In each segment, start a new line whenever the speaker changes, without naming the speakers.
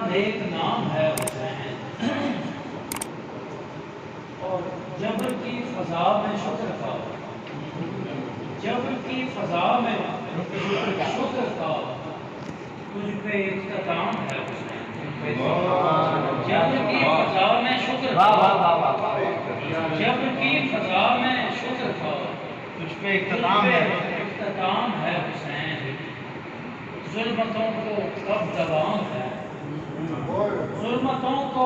نیک نام ہے حسین، اور جبر کی فضا میں شکر کا، جبر کی فضا میں شکر کا، تجھ پہ اختتام ہے حسین، جبر کی فضا میں شکر کا، جبر کی فضا میں شکر کا،
تجھ پہ اختتام
ہے حسین، ظلمتوں کو کب دوام ہے، ظلمتوں کو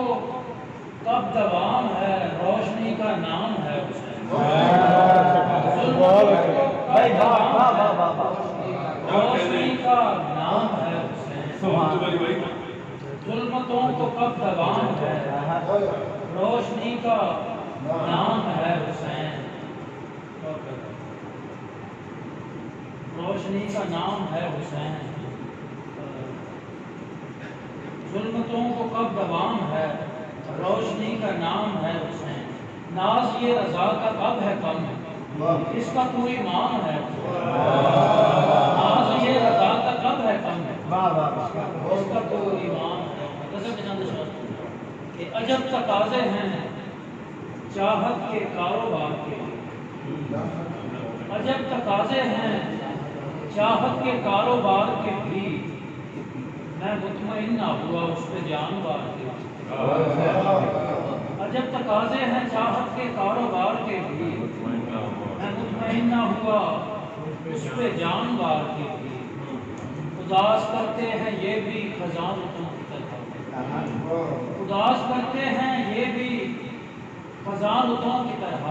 کب دوام ہے، روشنی کا نام ہے حسین، روشنی کا نام ہے حسین، ظلمتوں کو کب دوام ہے، روشنی کا نام ہے حسین، روشنی کا نام ہے حسین، ظلمتوں کو کب دوام ہے، روشنی کا نام ہے حسین، ناز یہ رضا کا کب ہے کم، اس کا تو ایمان ہے، ناز یہ رضا کا کب ہے کم، اس کا تو ایمان ہے، کہ عجب تقاضے ہیں چاہت کے کاروبار کے، عجب تقاضے ہیں چاہت کے کاروبار کے بھی، میں مطمئن نہ ہوا اس پہ جانوار کے، عجب تقاضے ہیں چاہت کے کاروبار کے بھی، میں مطمئن نہ ہوا اس پہ جانوار کے بھی، اداس کرتے ہیں یہ بھی خزانتوں کی طرح، اداس کرتے ہیں یہ بھی خزانتوں کی طرح،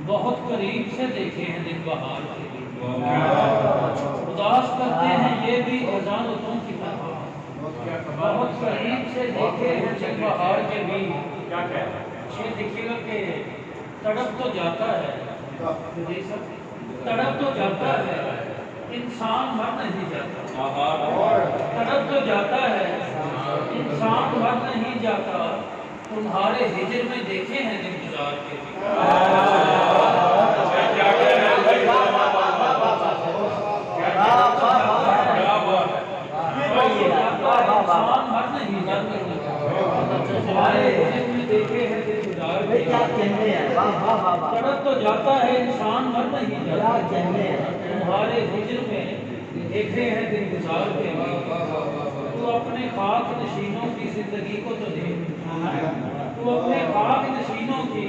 بہت قریب سے دیکھے ہیں دن بہار کے بھی، اداس کرتے ہیں یہ بھی خزانتوں کی طرح، بہت قریب سے دیکھے ہیں دن بہار کے بھی، یہ دیکھیے گا کہ تڑپ تو جاتا ہے، تڑپ تو جاتا ہے انسان مر نہیں جاتا، تڑپ تو جاتا ہے انسان مر نہیں جاتا، تمہارے ہجر میں دیکھے ہیں دن گزار کے تڑپ تو جاتا ہے انسان مر نہیں جاتا، تمہارے ہجر میں دیکھے ہیں دن گزار کے، تو اپنے خاک نشینوں کی زندگی کو تو دے، تو اپنے خاک نشینوں کی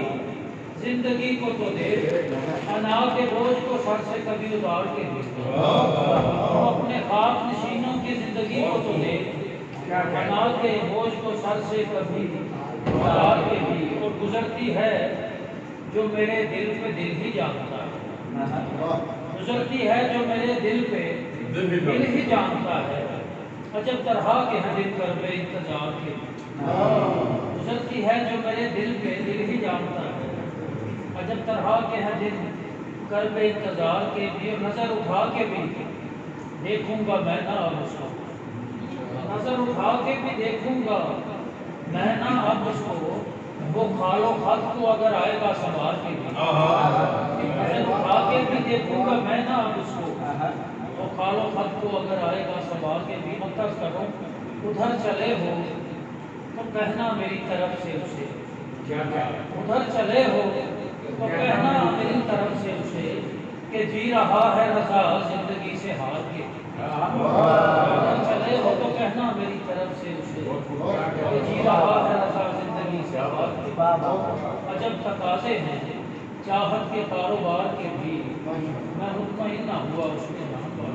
زندگی کو تو دے، انا کے بوجھ کو سر سے کبھی اتار کے دے، تو اپنے خاک نشینوں کی زندگی کو تو دے، انا کے بوجھ کو سر سے کبھی اتار کے دی، اور گزرتی ہے جو میرے دل پہ دل ہی جانتا ہے، گزرتی ہے جو میرے دل پہ دل ہی جانتا ہے، عجب طرح کے ہیں دن کر بے انتظار کے، گزرتی ہے جو میرے دل پہ دل ہی جانتا ہے، عجب طرح کے ہیں دن کر بے انتظار کے بھی، نظر اٹھا کے بھی دیکھوں گا میں نہ اب اس کو، نظر اٹھا کے بھی دیکھوں گا میں نہ اب اس کو، وہ خال و خط کو اگر آئے گا سنوار کے بھی، نظر اٹھا کے بھی دیکھوں گا میں نہ اب اس کو، وہ خال و خط کو اگر آئے گا سنوار کے بھی، مقصد کروں ادھر چلے ہو تو کہنا میری طرف سے اسے، ادھر چلے ہو تو کہنا میری طرف سے اسے، کہ جی رہا ہے رضا زندگی سے ہار کے، ادھر چلے ہو تو کہنا میری طرف سے اسے، کہ جی رہا ہے رضا زندگی سے ہار کے، عجب تقاضے ہیں چاہت کے کاروبار کے بھی، میں مطمئن نہ ہوا اس کے نام پر۔